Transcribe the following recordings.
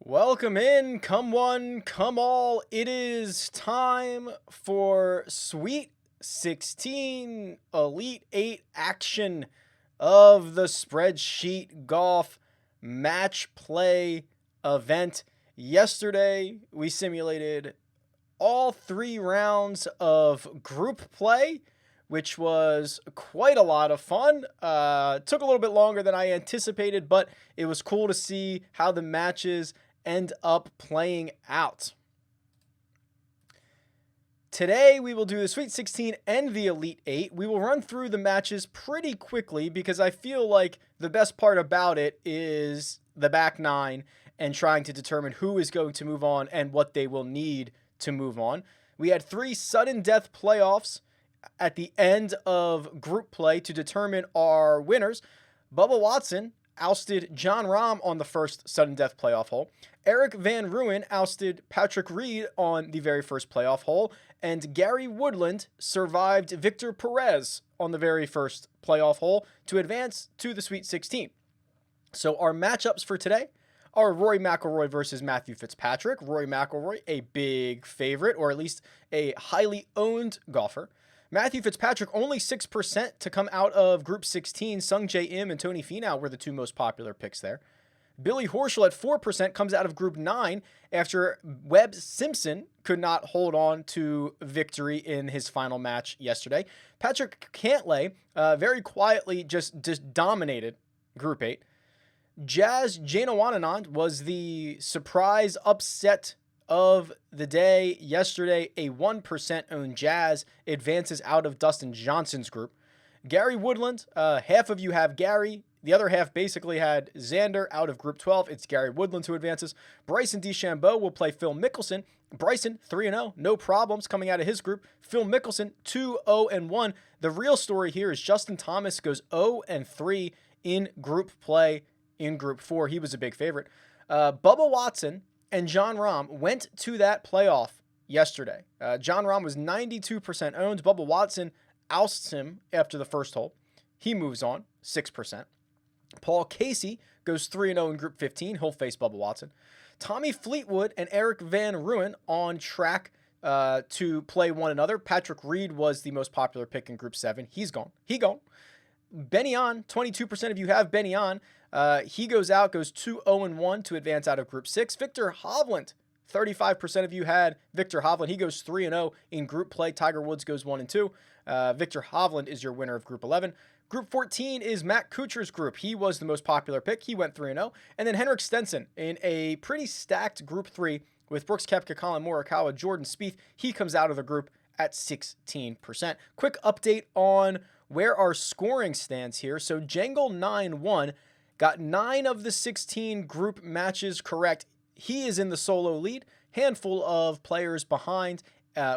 Welcome in, come one, come all. It is time for Sweet 16 Elite 8 action of the Spreadsheet Golf Match Play event. Yesterday, we simulated all 3 rounds of group play, which was quite a lot of fun. Took a little bit longer than I anticipated, but it was cool to see how the matches end up playing out. Today, we will do the Sweet 16 and the Elite 8. We will run through the matches pretty quickly because I feel like the best part about it is the back 9 and trying to determine who is going to move on and what they will need to move on. We had 3 sudden death playoffs at the end of group play to determine our winners. Bubba Watson ousted John Rahm on the first sudden death playoff hole. Eric Van Rooyen ousted Patrick Reed on the very first playoff hole. And Gary Woodland survived Victor Perez on the very first playoff hole to advance to the Sweet 16. So our matchups for today are Rory McIlroy versus Matthew Fitzpatrick. Rory McIlroy, a big favorite, or at least a highly owned golfer. Matthew Fitzpatrick, only 6% to come out of Group 16. Sung Jae Im and Tony Finau were the 2 most popular picks there. Billy Horschel at 4% comes out of Group 9 after Webb Simpson could not hold on to victory in his final match yesterday. Patrick Cantlay very quietly just dominated Group 8. Jazz Janewananon was the surprise upset of the day yesterday. A 1% owned Jazz advances out of Dustin Johnson's group. Gary Woodland, half of you have Gary. The other half basically had Xander out of Group 12. It's Gary Woodland who advances. Bryson DeChambeau will play Phil Mickelson. Bryson, 3-0, no problems coming out of his group. Phil Mickelson, 2-0-1. The real story here is Justin Thomas goes 0-3 in group play in Group 4. He was a big favorite. Bubba Watson and John Rahm went to that playoff yesterday. John Rahm was 92% owned. Bubba Watson ousts him after the first hole. He moves on, 6%. Paul Casey goes 3-0 in Group 15. He'll face Bubba Watson. Tommy Fleetwood and Eric Van Rooyen on track to play one another. Patrick Reed was the most popular pick in Group 7. He's gone. Benny On, 22% of you have Benny On. He goes out, goes 2-0-1 to advance out of Group 6. Victor Hovland, 35% of you had Victor Hovland. He goes 3-0 in group play. Tiger Woods goes 1-2. Victor Hovland is your winner of Group 11. Group 14 is Matt Kuchar's group. He was the most popular pick. He went 3-0. And then Henrik Stenson in a pretty stacked Group 3 with Brooks Koepka, Colin Morikawa, Jordan Spieth. He comes out of the group at 16%. Quick update on where our scoring stands here. So Jangle 9-1 got 9 of the 16 group matches correct. He is in the solo lead. Handful of players behind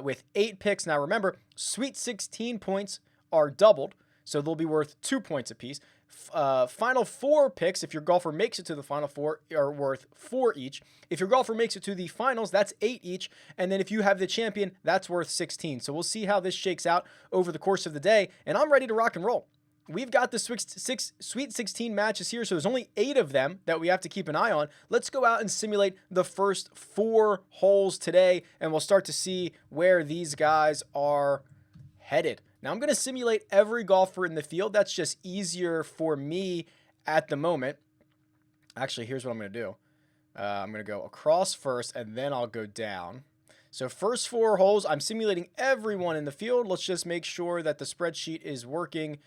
with 8 picks. Now remember, Sweet 16 points are doubled, so they'll be worth 2 points apiece. Final 4 picks, if your golfer makes it to the Final 4, are worth 4 each. If your golfer makes it to the finals, that's 8 each. And then if you have the champion, that's worth 16. So we'll see how this shakes out over the course of the day. And I'm ready to rock and roll. We've got the Sweet 16 matches here, so there's only 8 of them that we have to keep an eye on. Let's go out and simulate the first 4 holes today, and we'll start to see where these guys are headed. Now, I'm going to simulate every golfer in the field. That's just easier for me at the moment. Actually, here's what I'm going to do. I'm going to go across first, and then I'll go down. So first 4 holes, I'm simulating everyone in the field. Let's just make sure that the spreadsheet is working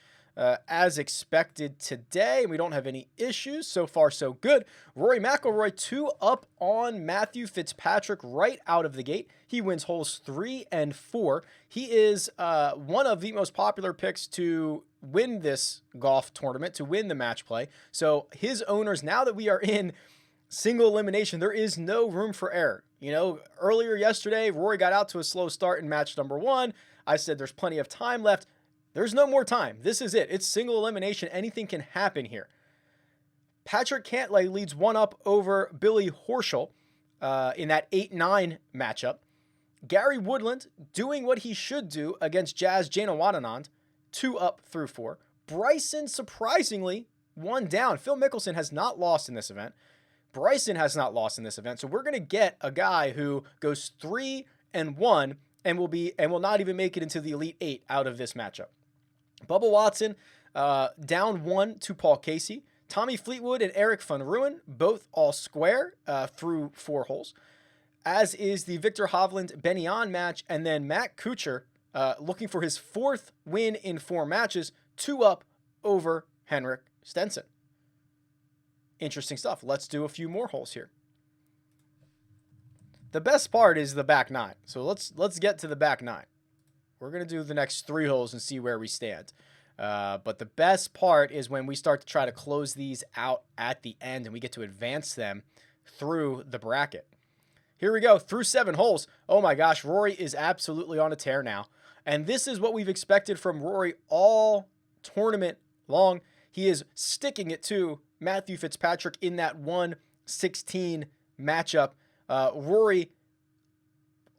as expected today. We don't have any issues. So far, so good. Rory McIlroy 2 up on Matthew Fitzpatrick right out of the gate. He wins holes 3 and 4. He is one of the most popular picks to win this golf tournament, to win the match play. So his owners, now that we are in single elimination, there is no room for error. You know, earlier yesterday, Rory got out to a slow start in match number 1. I said there's plenty of time left. There's no more time. This is it. It's single elimination. Anything can happen here. Patrick Cantlay leads 1 up over Billy Horschel in that 8-9 matchup. Gary Woodland doing what he should do against Jazz Janewananon, 2 up through 4. Bryson, surprisingly, 1 down. Phil Mickelson has not lost in this event. Bryson has not lost in this event, so we're going to get a guy who goes 3-1 and will not even make it into the Elite 8 out of this matchup. Bubba Watson down 1 to Paul Casey. Tommy Fleetwood and Eric Van Rooyen, both all square through 4 holes. As is the Victor Hovland-Benyon match, and then Matt Kuchar looking for his 4th win in 4 matches, 2 up over Henrik Stenson. Interesting stuff. Let's do a few more holes here. The best part is the back 9. So let's get to the back 9. We're going to do the next 3 holes and see where we stand. But the best part is when we start to try to close these out at the end and we get to advance them through the bracket. Here we go, through 7 holes. Oh my gosh, Rory is absolutely on a tear now. And this is what we've expected from Rory all tournament long. He is sticking it to Matthew Fitzpatrick in that 1-16 matchup. Rory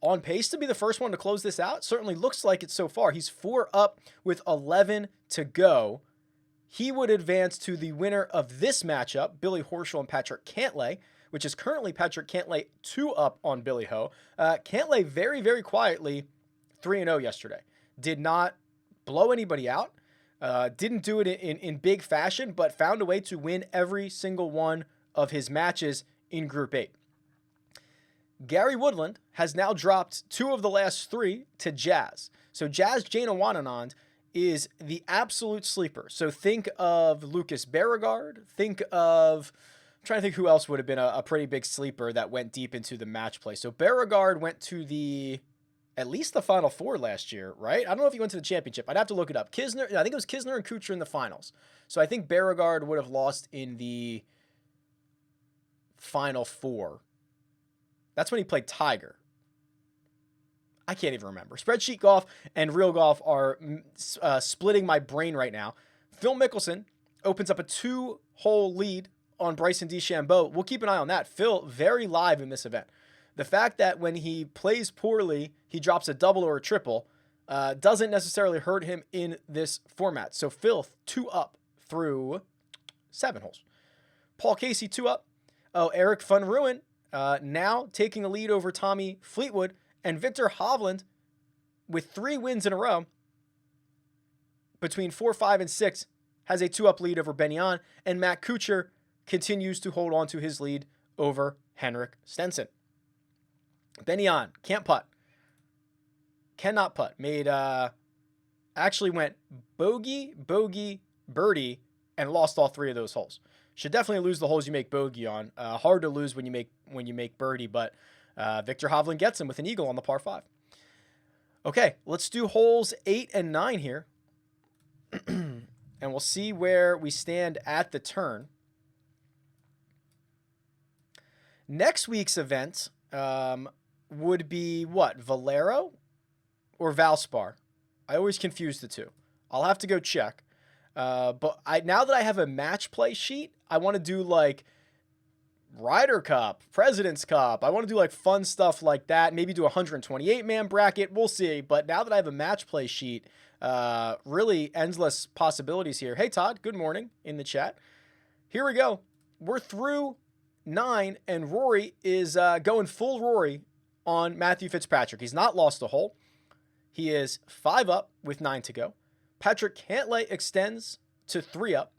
on pace to be the first one to close this out. Certainly looks like it so far. He's 4 up with 11 to go. He would advance to the winner of this matchup, Billy Horschel and Patrick Cantlay, which is currently Patrick Cantlay 2 up on Billy Ho. Cantlay very, very quietly 3-0 yesterday. Did not blow anybody out. Didn't do it in big fashion, but found a way to win every single one of his matches in Group 8. Gary Woodland has now dropped 2 of the last 3 to Jazz. So Jazz Janewattananond is the absolute sleeper. So think of Lucas Beauregard. Think of... I'm trying to think who else would have been a pretty big sleeper that went deep into the match play. So Beauregard went to at least the Final Four last year, right? I don't know if he went to the championship. I'd have to look it up. Kisner, I think it was Kisner and Kuchar in the finals. So I think Beauregard would have lost in the Final Four. That's when he played Tiger. I can't even remember. Spreadsheet golf and real golf are splitting my brain right now. Phil Mickelson opens up a 2-hole lead on Bryson DeChambeau. We'll keep an eye on that. Phil, very live in this event. The fact that when he plays poorly, he drops a double or a triple doesn't necessarily hurt him in this format. So Phil, 2 up through 7 holes. Paul Casey, 2 up. Oh, Eric Van Rooyen now taking a lead over Tommy Fleetwood. And Victor Hovland, with 3 wins in a row, between 4, 5, and 6, has a 2-up lead over Benyon. And Matt Kuchar continues to hold on to his lead over Henrik Stenson. Benyon can't putt. Cannot putt. Actually went bogey, birdie, and lost all 3 of those holes. Should definitely lose the holes you make bogey on. Hard to lose when you make birdie, but Victor Hovland gets him with an eagle on the par 5. Okay, let's do holes 8 and 9 here. And we'll see where we stand at the turn. Next week's event would be what? Valero or Valspar? I always confuse the two. I'll have to go check. But now that I have a match play sheet, I want to do like Ryder Cup, President's Cup. I want to do like fun stuff like that. Maybe do a 128-man bracket. We'll see. But now that I have a match play sheet, really endless possibilities here. Hey, Todd, good morning in the chat. Here we go. We're through 9, and Rory is going full Rory on Matthew Fitzpatrick. He's not lost a hole. He is 5 up with 9 to go. Patrick Cantlay extends to 3 up.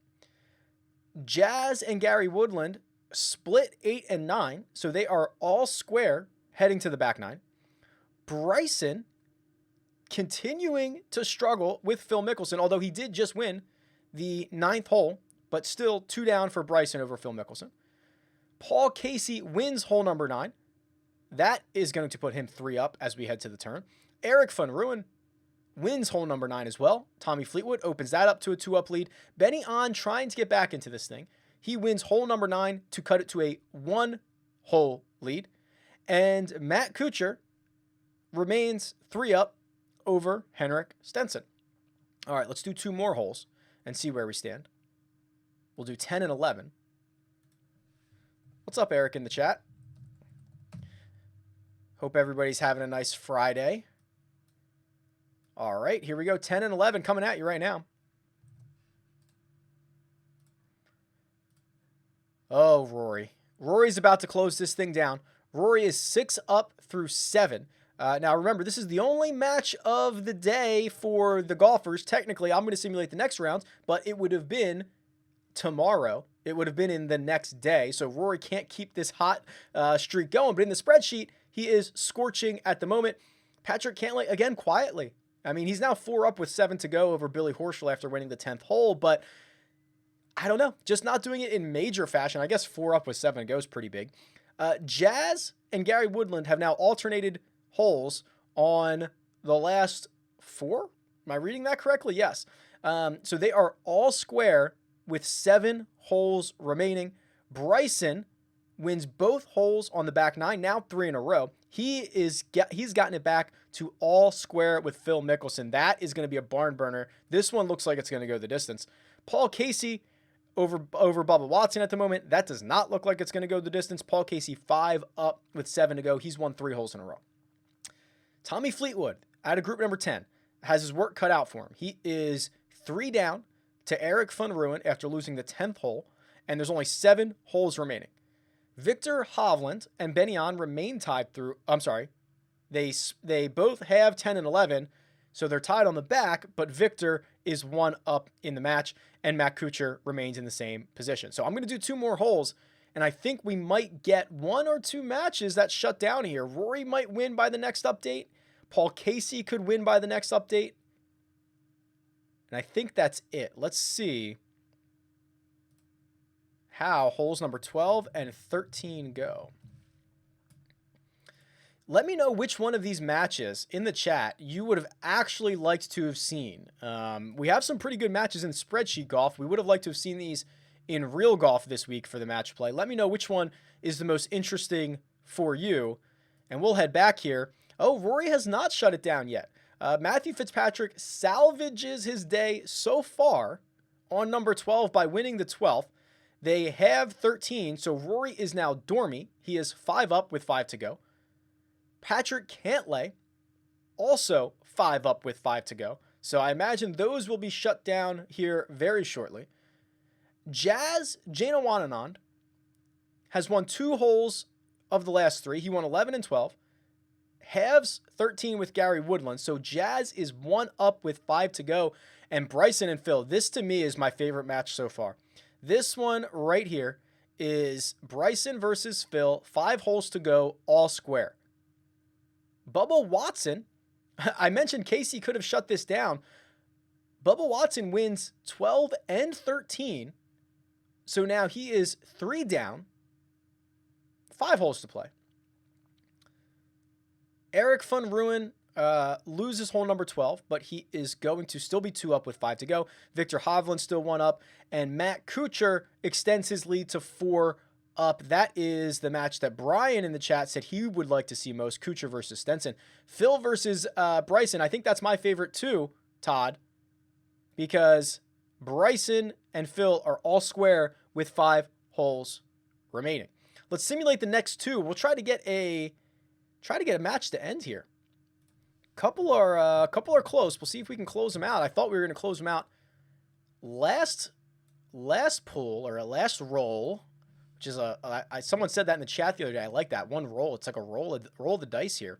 Jazz and Gary Woodland split 8 and 9, so they are all square heading to the back 9. Bryson continuing to struggle with Phil Mickelson, although he did just win the 9th hole, but still 2 down for Bryson over Phil Mickelson. Paul Casey wins hole number 9. That is going to put him 3 up as we head to the turn. Eric Van Rooyen wins hole number 9 as well. Tommy Fleetwood opens that up to a 2-up lead. Benny On trying to get back into this thing. He wins hole number 9 to cut it to a 1-hole lead. And Matt Kuchar remains 3 up over Henrik Stenson. All right, let's do 2 more holes and see where we stand. We'll do 10 and 11. What's up, Eric, in the chat? Hope everybody's having a nice Friday. All right, here we go. 10 and 11 coming at you right now. Oh, Rory. Rory's about to close this thing down. Rory is 6 up through 7. Now, remember, this is the only match of the day for the golfers. Technically, I'm going to simulate the next rounds, but it would have been tomorrow. It would have been in the next day. So Rory can't keep this hot streak going. But in the spreadsheet, he is scorching at the moment. Patrick Cantlay, again, quietly. I mean, he's now 4 up with 7 to go over Billy Horschel after winning the 10th hole. But I don't know. Just not doing it in major fashion. I guess 4 up with 7 to go is pretty big. Jazz and Gary Woodland have now alternated holes on the last 4. Am I reading that correctly? Yes. So they are all square with 7 holes remaining. Bryson wins both holes on the back 9, now 3 in a row. He's gotten it back to all square with Phil Mickelson. That is going to be a barn burner. This one looks like it's going to go the distance. Paul Casey over Bubba Watson at the moment. That does not look like it's going to go the distance. Paul Casey 5 up with 7 to go. He's won 3 holes in a row. Tommy Fleetwood, out of group number 10, has his work cut out for him. He is 3 down to Eric van Rooyen after losing the 10th hole, and there's only 7 holes remaining. Victor Hovland and Ben An remain tied through. I'm sorry. They both have 10 and 11, so they're tied on the back, but Victor is 1 up in the match, and Matt Kuchar remains in the same position. So I'm going to do 2 more holes, and I think we might get 1 or 2 matches that shut down here. Rory might win by the next update. Paul Casey could win by the next update. And I think that's it. Let's see how holes number 12 and 13 go. Let me know which one of these matches in the chat you would have actually liked to have seen. We have some pretty good matches in spreadsheet golf. We would have liked to have seen these in real golf this week for the match play. Let me know which one is the most interesting for you. And we'll head back here. Oh, Rory has not shut it down yet. Matthew Fitzpatrick salvages his day so far on number 12 by winning the 12th. They have 13, so Rory is now dormy. He is 5 up with 5 to go. Patrick Cantlay, also 5 up with 5 to go. So I imagine those will be shut down here very shortly. Jazz Janewananon has won 2 holes of the last 3. He won 11 and 12. Halves 13 with Gary Woodland. So Jazz is 1 up with 5 to go. And Bryson and Phil, this to me is my favorite match so far. This one right here is Bryson versus Phil, 5 holes to go, all square. Bubba Watson, I mentioned Casey could have shut this down. Bubba Watson wins 12 and 13. So now he is 3 down, 5 holes to play. Eric van Rooyen loses hole number 12, but he is going to still be 2 up with 5 to go. Victor Hovland still 1 up, and Matt Kuchar extends his lead to 4 up. That is the match that Brian in the chat said he would like to see most, Kuchar versus Stenson. Phil versus Bryson, I think that's my favorite too, Todd, because Bryson and Phil are all square with 5 holes remaining. Let's simulate the next 2. We'll try to get a match to end here. Couple are close. We'll see if we can close them out. I thought we were going to close them out last pull or a last roll, which is someone said that in the chat the other day. I like that one roll. It's like a roll of the dice here.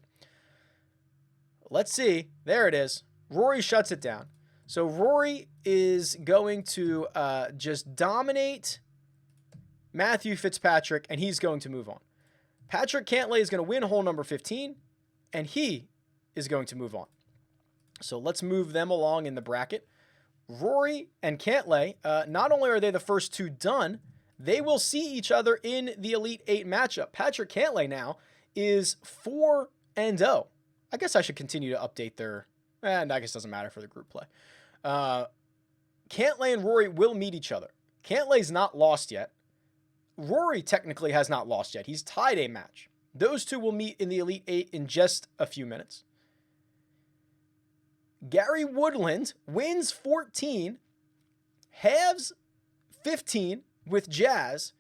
Let's see. There it is. Rory shuts it down. So Rory is going to just dominate Matthew Fitzpatrick, and he's going to move on. Patrick Cantlay is going to win hole number 15, and he is going to move on. So let's move them along in the bracket. Rory and Cantlay, not only are they the first 2 done, they will see each other in the Elite 8 matchup. Patrick Cantlay now is 4 and 0. I guess I should continue to update their... And I guess it doesn't matter for the group play. Cantlay and Rory will meet each other. Cantlay's not lost yet. Rory technically has not lost yet. He's tied a match. Those 2 will meet in the Elite 8 in just a few minutes. Gary Woodland wins 14, halves 15 with Jazz,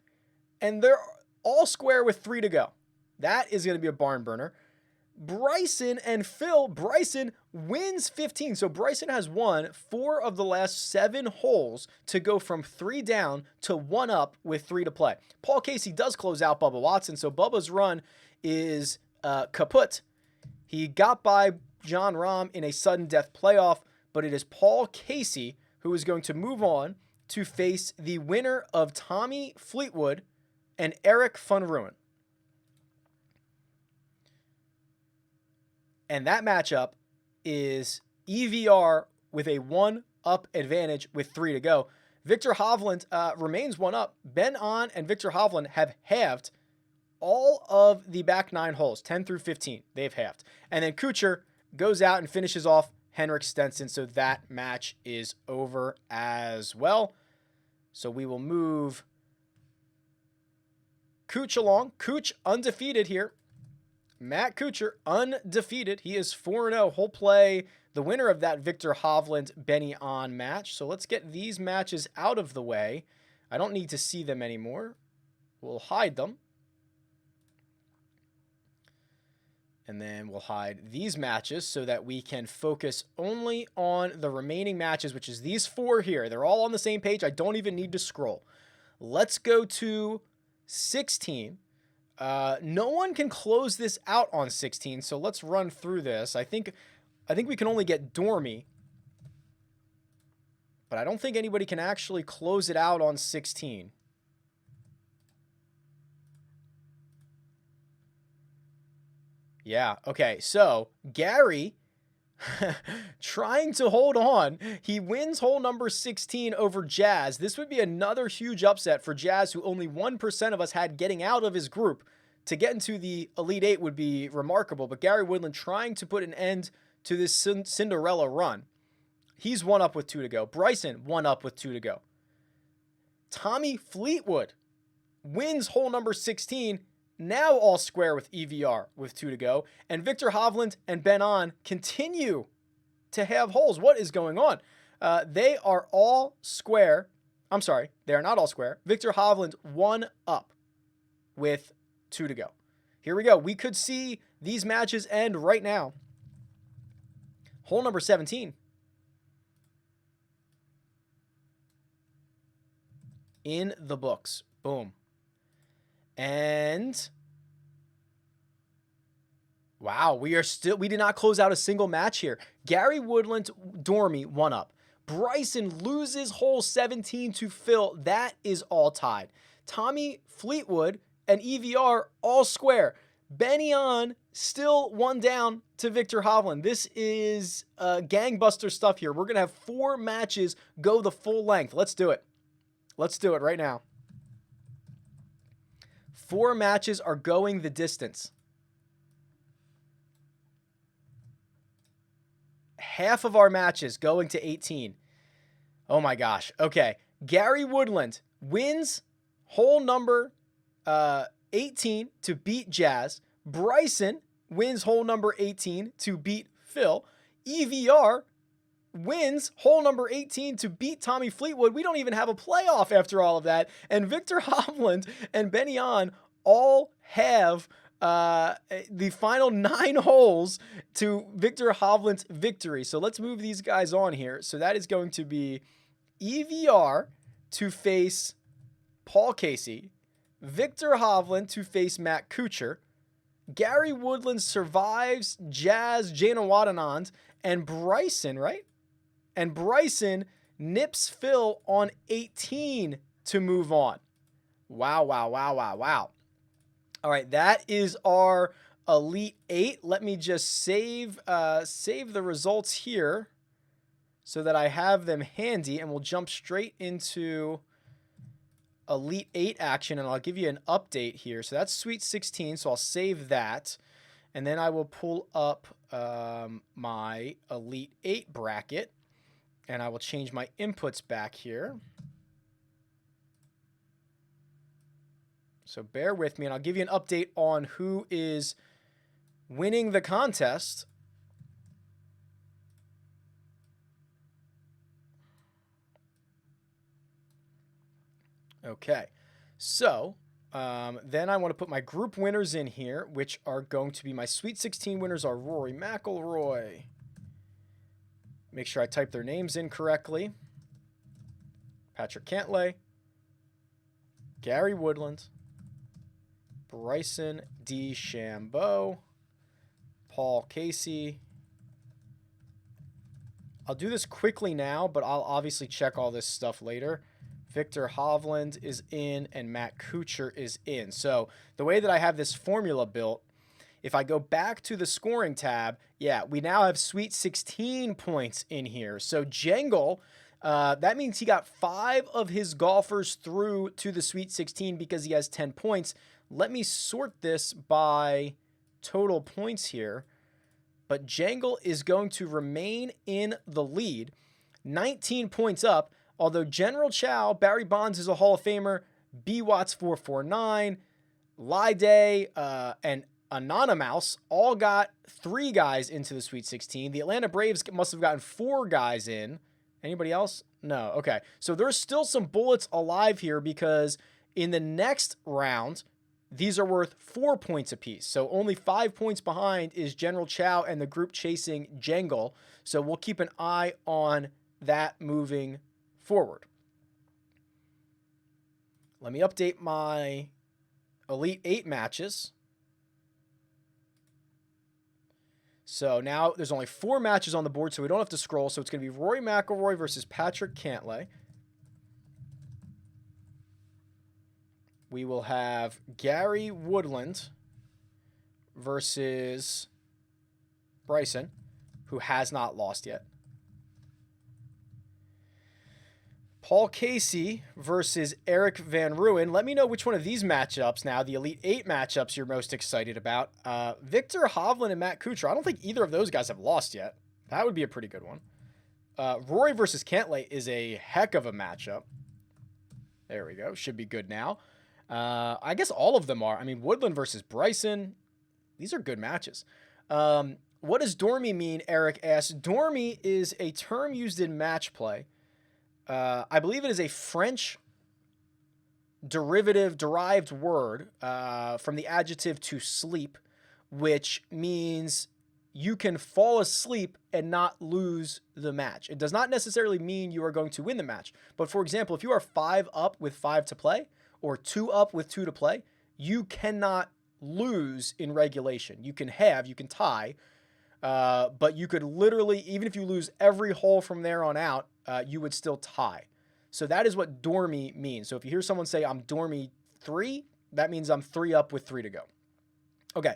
and they're all square with 3 to go. That is going to be a barn burner. Bryson and Phil. Bryson wins 15. So Bryson has won 4 of the last 7 holes to go from 3 down to 1 up with 3 to play. Paul Casey does close out Bubba Watson, so Bubba's run is kaput. He got by John Rahm in a sudden death playoff, but it is Paul Casey who is going to move on to face the winner of Tommy Fleetwood and Eric Van Rooyen. And that matchup is EVR with a 1-up advantage with 3 to go. Victor Hovland remains 1 up. Ben An and Victor Hovland have halved all of the back 9 holes, 10 through 15. They've halved. And then Kuchar goes out and finishes off Henrik Stenson. So that match is over as well. So we will move Kuch along. Kuch undefeated here. Matt Kuchar, undefeated. He is 4-0. He'll play the winner of that Victor Hovland-Benny On match. So let's get these matches out of the way. I don't need to see them anymore. We'll hide them. And then we'll hide these matches so that we can focus only on the remaining matches, which is these 4 here. They're all on the same page. I don't even need to scroll. Let's go to 16. No one can close this out on 16, so let's run through this. I think we can only get Dormy, but I don't think anybody can actually close it out on 16. Yeah, okay, so Gary trying to hold on. He wins hole number 16 over Jazz. This would be another huge upset for Jazz, who only 1% of us had getting out of his group. To get into the Elite 8 would be remarkable, but Gary Woodland trying to put an end to this Cinderella run. He's 1 up with 2 to go. Bryson 1 up with 2 to go. Tommy Fleetwood wins hole number 16, now all square with EVR with 2 to go. And Victor Hovland and Ben An continue to have holes. What is going on? They are all square. I'm sorry, they are not all square. Victor Hovland 1 up with 2 to go. Here we go. We could see these matches end right now. Hole number 17. In the books. Boom. And wow, we did not close out a single match here. Gary Woodland, Dormy, 1 up. Bryson loses hole 17 to Phil. That is all tied. Tommy Fleetwood and EVR all square. Benny On still 1 down to Victor Hovland. This is gangbuster stuff here. We're going to have 4 matches go the full length. Let's do it. Let's do it right now. 4 matches are going the distance. Half of our matches going to 18. Oh my gosh. Okay. Gary Woodland wins hole number 18 to beat Jazz. Bryson wins hole number 18 to beat Phil. EVR wins hole number 18 to beat Tommy Fleetwood. We don't even have a playoff after all of that. And Victor Hovland and Benny On all have the final 9 holes to Victor Hovland's victory. So let's move these guys on here. So that is going to be EVR to face Paul Casey, Victor Hovland to face Matt Kuchar, Gary Woodland survives Jazz Janewattanand, and Bryson, right? And Bryson nips Phil on 18 to move on. Wow, wow, wow, wow, wow. All right, that is our Elite 8. Let me just save the results here so that I have them handy, and we'll jump straight into Elite 8 action, and I'll give you an update here. So that's Sweet 16, so I'll save that, and then I will pull up my Elite 8 bracket, and I will change my inputs back here. So bear with me, and I'll give you an update on who is winning the contest. Okay, so Then I want to put my group winners in here, which are going to be my Sweet 16 winners are Rory McIlroy. Make sure I type their names in correctly. Patrick Cantlay, Gary Woodland, Bryson DeChambeau, Paul Casey. I'll do this quickly now, but I'll obviously check all this stuff later. Victor Hovland is in, and Matt Kuchar is in. So the way that I have this formula built, if I go back to the scoring tab, yeah, we now have Sweet 16 points in here. So Jengle, that means he got 5 of his golfers through to the Sweet 16 because he has 10 points. Let me sort this by total points here. But Jangle is going to remain in the lead, 19 points up, although General Chow, Barry Bonds is a Hall of Famer, B. Watts 449, Lide, and Anonymous all got 3 guys into the Sweet 16. The Atlanta Braves must have gotten 4 guys in. Anybody else? No. Okay. So there's still some bullets alive here because in the next round, these are worth 4 points apiece. So only 5 points behind is General Chow and the group chasing Jangle. So we'll keep an eye on that moving forward. Let me update my Elite 8 matches. So now there's only 4 matches on the board, so we don't have to scroll. So it's going to be Rory McIlroy versus Patrick Cantlay. We will have Gary Woodland versus Bryson, who has not lost yet. Paul Casey versus Eric Van Rooyen. Let me know which one of these matchups now, the Elite 8 matchups, you're most excited about. Victor Hovland and Matt Kuchar. I don't think either of those guys have lost yet. That would be a pretty good one. Rory versus Cantlay is a heck of a matchup. There we go. Should be good now. I guess all of them are. I mean, Woodland versus Bryson. These are good matches. What does dormy mean, Eric asks. Dormy is a term used in match play. I believe it is a French derived word from the adjective to sleep, which means you can fall asleep and not lose the match. It does not necessarily mean you are going to win the match. But for example, if you are 5 up with 5 to play, or 2 up with 2 to play, you cannot lose in regulation. You can tie, but you could literally, even if you lose every hole from there on out, you would still tie. So that is what dormy means. So if you hear someone say, I'm dormy 3, that means I'm 3 up with 3 to go. Okay.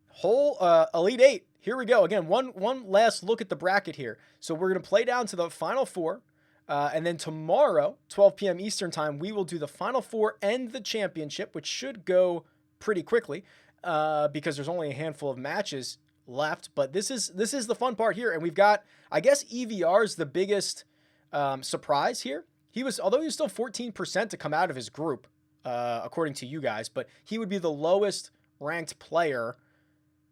Whole Elite 8. Here we go. Again, one last look at the bracket here. So we're going to play down to the Final 4. And then tomorrow, 12 p.m. Eastern time, we will do the Final 4 and the championship, which should go pretty quickly because there's only a handful of matches left. But this is the fun part here. And we've got, I guess EVR is the biggest surprise here. Although he was still 14% to come out of his group, according to you guys, but he would be the lowest ranked player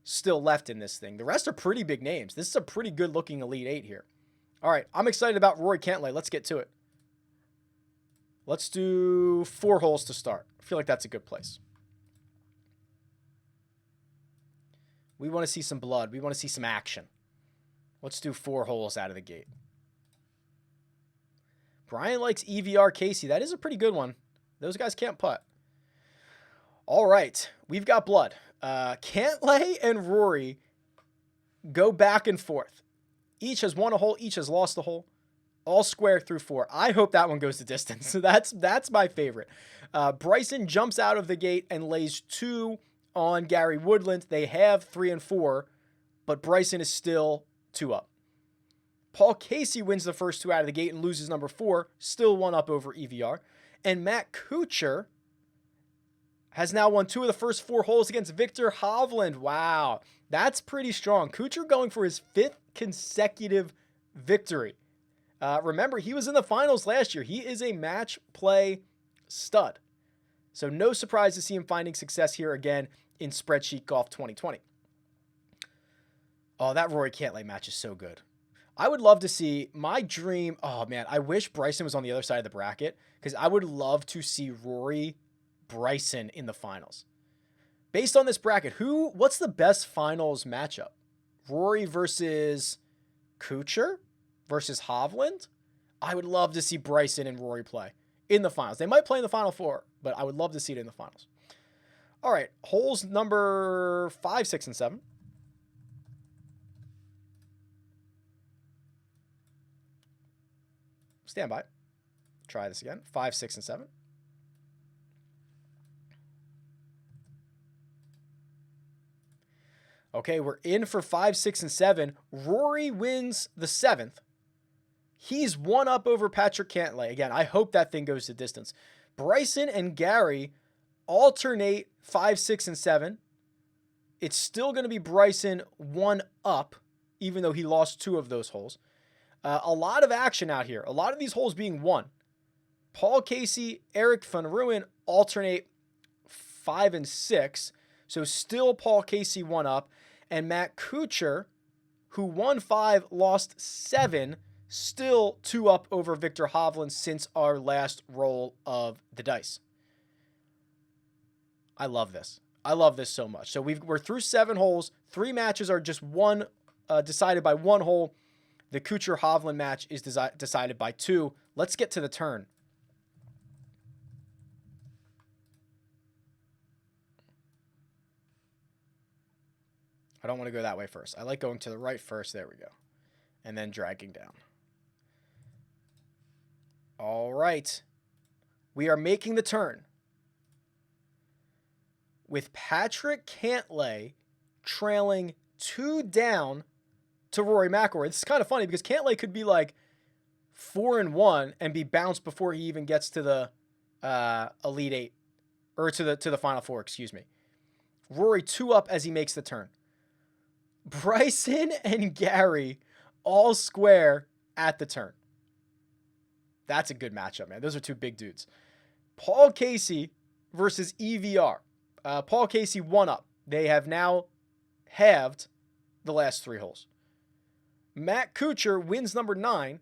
still left in this thing. The rest are pretty big names. This is a pretty good looking Elite 8 here. All right, I'm excited about Rory Cantlay. Let's get to it. Let's do 4 holes to start. I feel like that's a good place. We want to see some blood. We want to see some action. Let's do 4 holes out of the gate. Brian likes EVR Casey. That is a pretty good one. Those guys can't putt. All right, we've got blood. Cantlay and Rory go back and forth. Each has won a hole. Each has lost a hole. All square through 4. I hope that one goes the distance. So that's my favorite. Bryson jumps out of the gate and lays 2 on Gary Woodland. They have 3 and 4, but Bryson is still 2 up. Paul Casey wins the first 2 out of the gate and loses number 4, still 1 up over EVR. And Matt Kuchar has now won 2 of the first 4 holes against Victor Hovland. Wow, that's pretty strong. Kuchar going for his 5th consecutive victory. Remember, he was in the finals last year. He is a match play stud. So no surprise to see him finding success here again in Spreadsheet Golf 2020. Oh, that Rory Cantlay match is so good. I would love to see my dream. Oh man, I wish Bryson was on the other side of the bracket because I would love to see Rory Bryson in the finals. Based on this bracket, what's the best finals matchup? Rory versus Kuchar versus Hovland? I would love to see Bryson and Rory play in the finals. They might play in the Final Four, but I would love to see it in the finals. All right, holes number 5, 6, and 7. Stand by. Try this again. 5, 6, and 7. Okay, we're in for 5, 6, and 7. Rory wins the 7th. He's one up over Patrick Cantlay. Again, I hope that thing goes the distance. Bryson and Gary alternate 5, 6, and 7. It's still going to be Bryson one up, even though he lost 2 of those holes. A lot of action out here. A lot of these holes being won. Paul Casey, Eric Van Rooyen alternate 5 and 6. So still Paul Casey one up. And Matt Kuchar, who won 5, lost 7, still 2 up over Victor Hovland since our last roll of the dice. I love this. I love this so much. So we're through 7 holes. 3 matches are just decided by 1 hole. The Kuchar-Hovland match is decided by 2. Let's get to the turn. I don't want to go that way first. I like going to the right first. There we go. And then dragging down. All right. We are making the turn with Patrick Cantlay trailing 2 down to Rory McIlroy. This is kind of funny because Cantlay could be like 4-1 and be bounced before he even gets to the Elite 8 or to the Final Four, excuse me. Rory 2 up as he makes the turn. Bryson and Gary all square at the turn. That's a good matchup, man. Those are 2 big dudes. Paul Casey versus EVR. Paul Casey 1 up. They have now halved the last 3 holes. Matt Kuchar wins number 9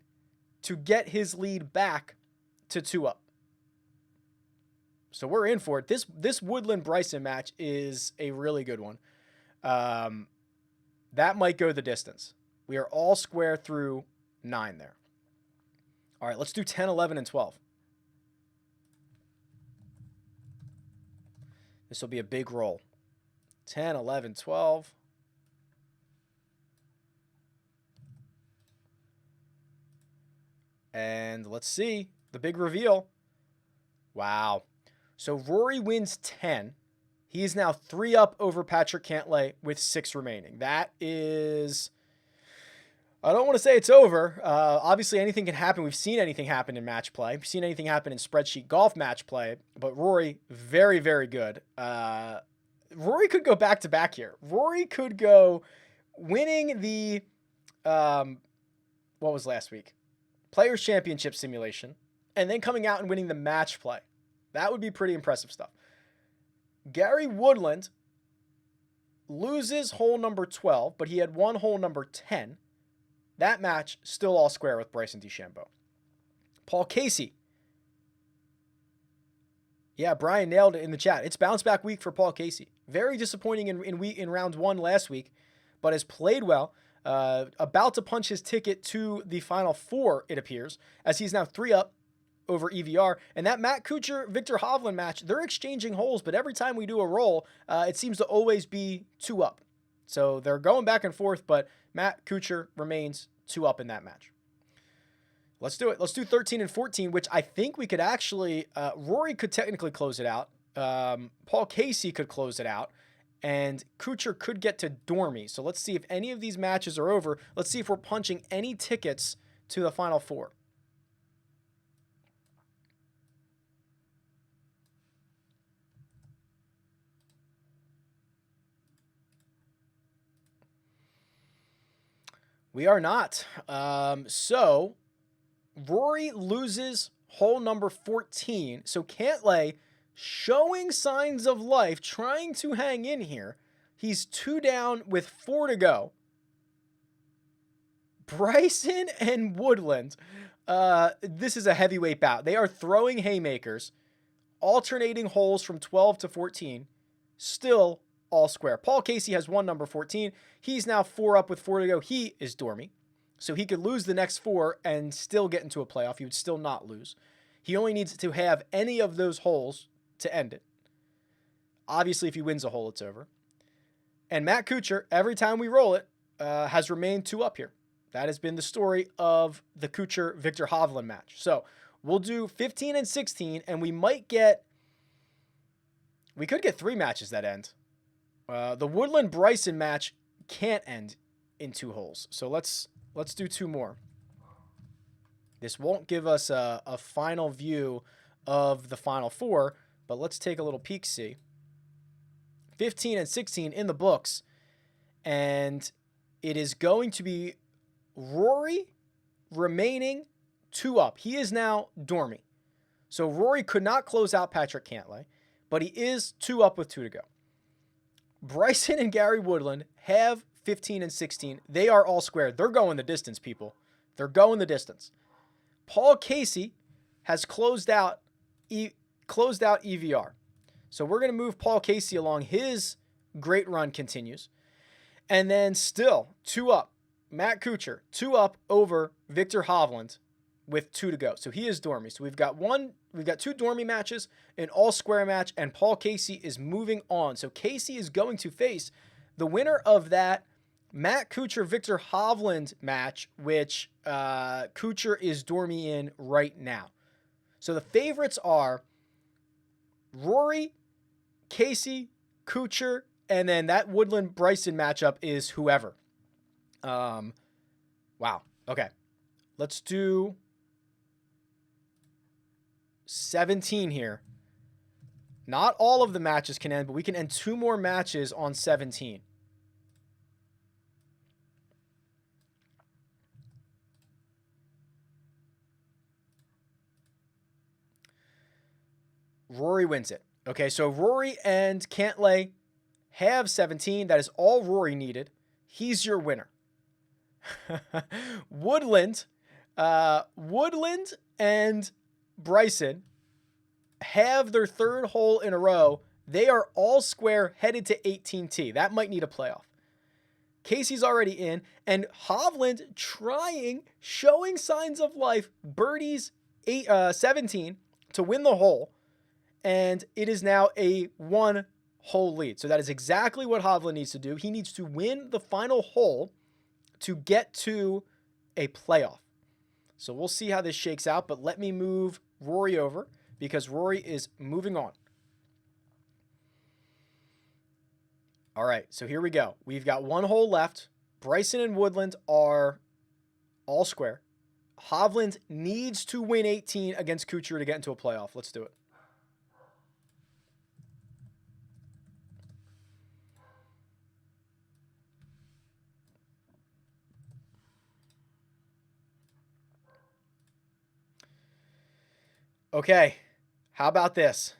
to get his lead back to 2 up. So we're in for it. This Woodland-Bryson match is a really good one. That might go the distance. We are all square through 9 there. All right, let's do 10, 11, and 12. This will be a big roll. 10, 11, 12. And let's see the big reveal. Wow. So Rory wins 10. He is now 3 up over Patrick Cantlay with 6 remaining. That is, I don't want to say it's over. Obviously, anything can happen. We've seen anything happen in match play. We've seen anything happen in spreadsheet golf match play. But Rory, very, very good. Rory could go back-to-back here. Rory could go winning the, what was last week? Players' Championship Simulation. And then coming out and winning the match play. That would be pretty impressive stuff. Gary Woodland loses hole number 12, but he had won hole number 10. That match still all square with Bryson DeChambeau. Paul Casey. Yeah, Brian nailed it in the chat. It's bounce back week for Paul Casey. Very disappointing in round 1 last week, but has played well. About to punch his ticket to the Final Four, it appears, as he's now 3 up over EVR. And that Matt Kuchar, Victor Hovland match, they're exchanging holes, but every time we do a roll, it seems to always be 2 up. So they're going back and forth, but Matt Kuchar remains 2 up in that match. Let's do it. Let's do 13 and 14, which I think we could actually, Rory could technically close it out. Paul Casey could close it out. And Kuchar could get to Dormy. So let's see if any of these matches are over. Let's see if we're punching any tickets to the Final Four. We are not. So Rory loses hole number 14. So Cantlay showing signs of life, trying to hang in here. He's 2 down with 4 to go. Bryson and Woodland. This is a heavyweight bout. They are throwing haymakers. alternating holes from 12 to 14, still all square. Paul Casey has one number 14. He's now 4 up with 4 to go. He is dormy. So he could lose the next 4 and still get into a playoff. He would still not lose. He only needs to have any of those holes to end it. Obviously, if he wins a hole, it's over. And Matt Kuchar, every time we roll it, has remained 2 up here. That has been the story of the Kuchar-Victor Hovland match. So we'll do 15 and 16, and we could get 3 matches that end. The Woodland-Bryson match can't end in 2 holes. So let's do 2 more. This won't give us a final view of the final 4, but let's take a little peek-see. 15 and 16 in the books, and it is going to be Rory remaining 2 up. He is now dormy. So Rory could not close out Patrick Cantlay, but he is 2 up with 2 to go. Bryson and Gary Woodland have 15 and 16. They are all squared. They're going the distance, people. They're going the distance. Paul Casey has closed out EVR. So we're going to move Paul Casey along. His great run continues. And then still 2 up. Matt Kuchar, 2 up over Victor Hovland with 2 to go. So he is dormy. So we've got 2 dormy matches, an all-square match, and Paul Casey is moving on. So Casey is going to face the winner of that Matt Kuchar-Victor Hovland match, which Kuchar is dormy in right now. So the favorites are Rory, Casey, Kuchar, and then that Woodland-Bryson matchup is whoever. Wow. Okay. Let's do 17 here. Not all of the matches can end, but we can end 2 more matches on 17. Rory wins it. Okay, so Rory and Cantlay have 17. That is all Rory needed. He's your winner. Woodland and Bryson have their 3rd hole in a row. They are all square headed to 18T. That might need a playoff. Casey's already in, and Hovland showing signs of life, birdies 17 to win the hole, and it is now a 1-hole lead. So that is exactly what Hovland needs to do. He needs to win the final hole to get to a playoff. So we'll see how this shakes out, but let me move Rory over because Rory is moving on. All right, so here we go. We've got 1 hole left. Bryson and Woodland are all square. Hovland needs to win 18 against Kuchar to get into a playoff. Let's do it. Okay, how about this?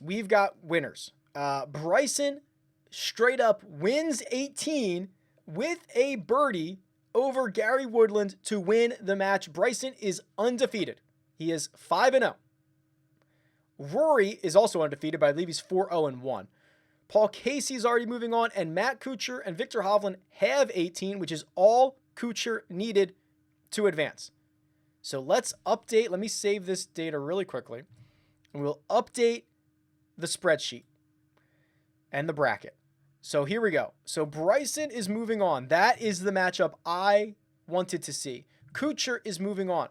We've got winners. Bryson straight up wins 18 with a birdie over Gary Woodland to win the match. Bryson is undefeated. He is 5-0. Rory is also undefeated, but I believe he's 4-0-1. Paul Casey's already moving on, and Matt Kuchar and Victor Hovland have 18, which is all Kuchar needed to advance. So let's update. Let me save this data really quickly. And we'll update the spreadsheet and the bracket. So here we go. So Bryson is moving on. That is the matchup I wanted to see. Kuchar is moving on.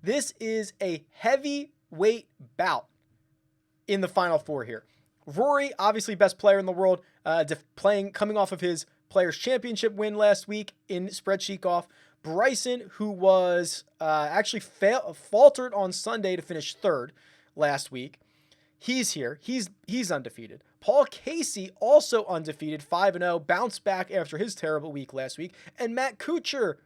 This is a heavyweight bout in the final 4 here. Rory, obviously best player in the world, coming off of his Players' Championship win last week in spreadsheet golf. Bryson, who was actually faltered on Sunday to finish 3rd last week, he's here. He's undefeated. Paul Casey, also undefeated, 5-0, bounced back after his terrible week last week. And Matt Kuchar,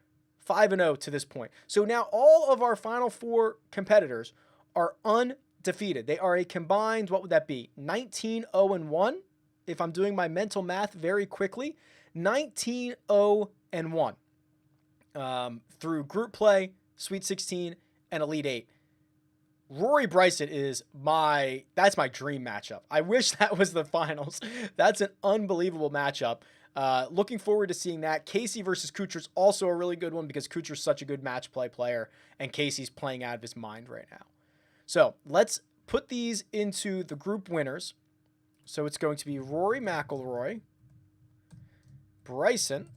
5-0 to this point. So now all of our final 4 competitors are undefeated. They are a combined, what would that be, 19-0-1? If I'm doing my mental math very quickly, 19-0-1. Through group play, Sweet 16, and Elite 8. Rory Bryson is that's my dream matchup. I wish that was the finals. That's an unbelievable matchup. Looking forward to seeing that. Casey versus Kuchar's also a really good one because Kuchar's such a good match play player and Casey's playing out of his mind right now. So let's put these into the group winners. So it's going to be Rory McIlroy, Bryson.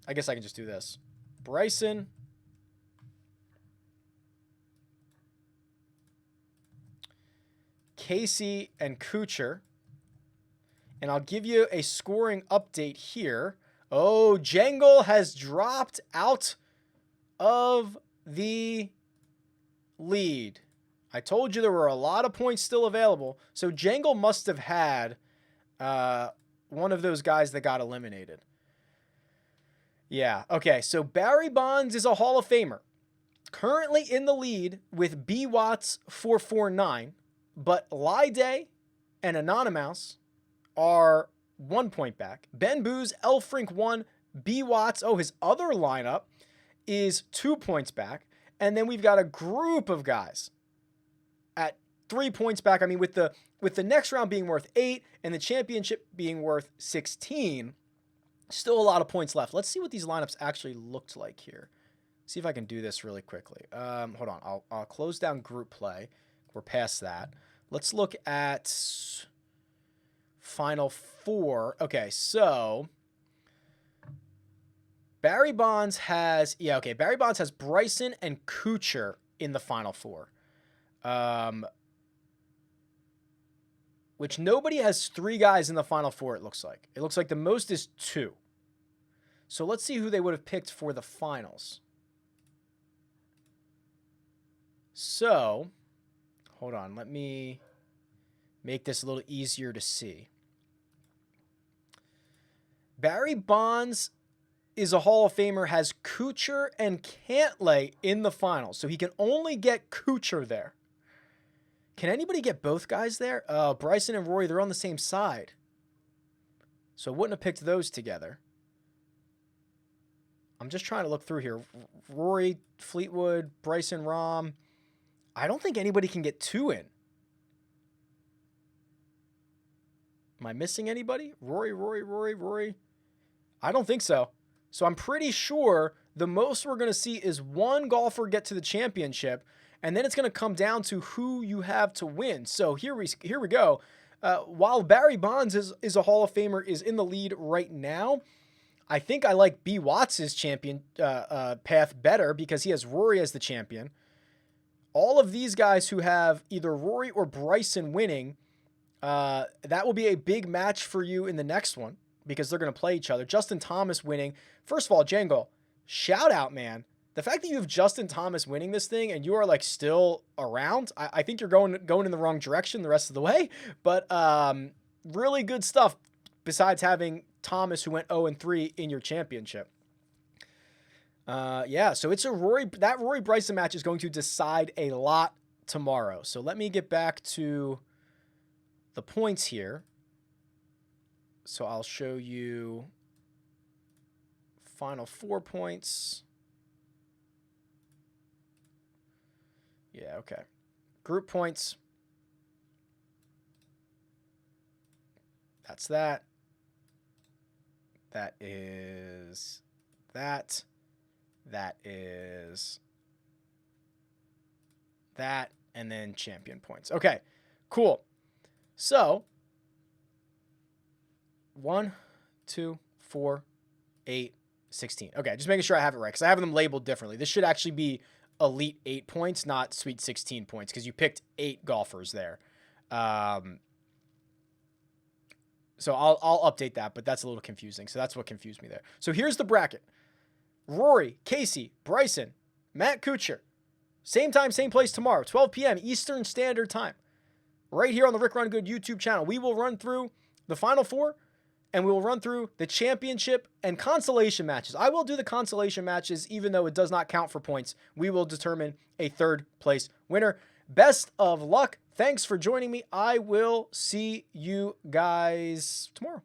I guess I can just do this. Bryson, Casey, and Kuchar. And I'll give you a scoring update here. Oh, Jangle has dropped out of the lead. I told you there were a lot of points still available. So Jangle must have had one of those guys that got eliminated. Yeah, okay. So Barry Bonds is a Hall of Famer. Currently in the lead with B Watts 449. But Lide and Anonymous are 1 point back. Ben Booz, L Frink 1, B Watts, his other lineup is 2 points back. And then we've got a group of guys at 3 points back. I mean, with the next round being worth 8 and the championship being worth 16, still a lot of points left. Let's see what these lineups actually looked like here. See if I can do this really quickly. Hold on. I'll close down group play. We're past that. Let's look at Final Four. Okay, so Barry Bonds has Bryson and Kuchar in the Final Four. Which nobody has 3 guys in the Final Four, it looks like. It looks like the most is 2. So let's see who they would have picked for the finals. So, hold on. Let me make this a little easier to see. Barry Bonds is a Hall of Famer, has Kuchar and Cantlay in the finals. So he can only get Kuchar there. Can anybody get both guys there? Bryson and Rory, they're on the same side. So I wouldn't have picked those together. I'm just trying to look through here. Rory, Fleetwood, Bryson, Rahm. I don't think anybody can get 2 in. Am I missing anybody? Rory. I don't think so. So I'm pretty sure the most we're going to see is 1 golfer get to the championship, and then it's going to come down to who you have to win. So here we go. While Barry Bonds is a Hall of Famer, is in the lead right now, I think I like B. Watts' champion path better because he has Rory as the champion. All of these guys who have either Rory or Bryson winning, that will be a big match for you in the next one because they're going to play each other. Justin Thomas winning. First of all, Jangle, shout out, man. The fact that you have Justin Thomas winning this thing and you are like still around, I think you're going in the wrong direction the rest of the way. But really good stuff besides having Thomas, who went 0-3 in your championship. So it's that Rory Bryson match is going to decide a lot tomorrow. So let me get back to the points here. So I'll show you Final Four points. Yeah, okay. Group points. That's that. That is that. That is that. And then champion points. Okay, cool. So 1, 2, 4, 8, 16. Okay, just making sure I have it right because I have them labeled differently. This should actually be Elite 8 points, not Sweet 16 points because you picked 8 golfers there. So I'll update that, but that's a little confusing. So that's what confused me there. So here's the bracket. Rory, Casey, Bryson, Matt Kuchar. Same time, same place tomorrow, 12 p.m. Eastern Standard Time. Right here on the Rick Run Good YouTube channel. We will run through the Final Four, and we will run through the championship and consolation matches. I will do the consolation matches, even though it does not count for points. We will determine a 3rd place winner. Best of luck. Thanks for joining me. I will see you guys tomorrow.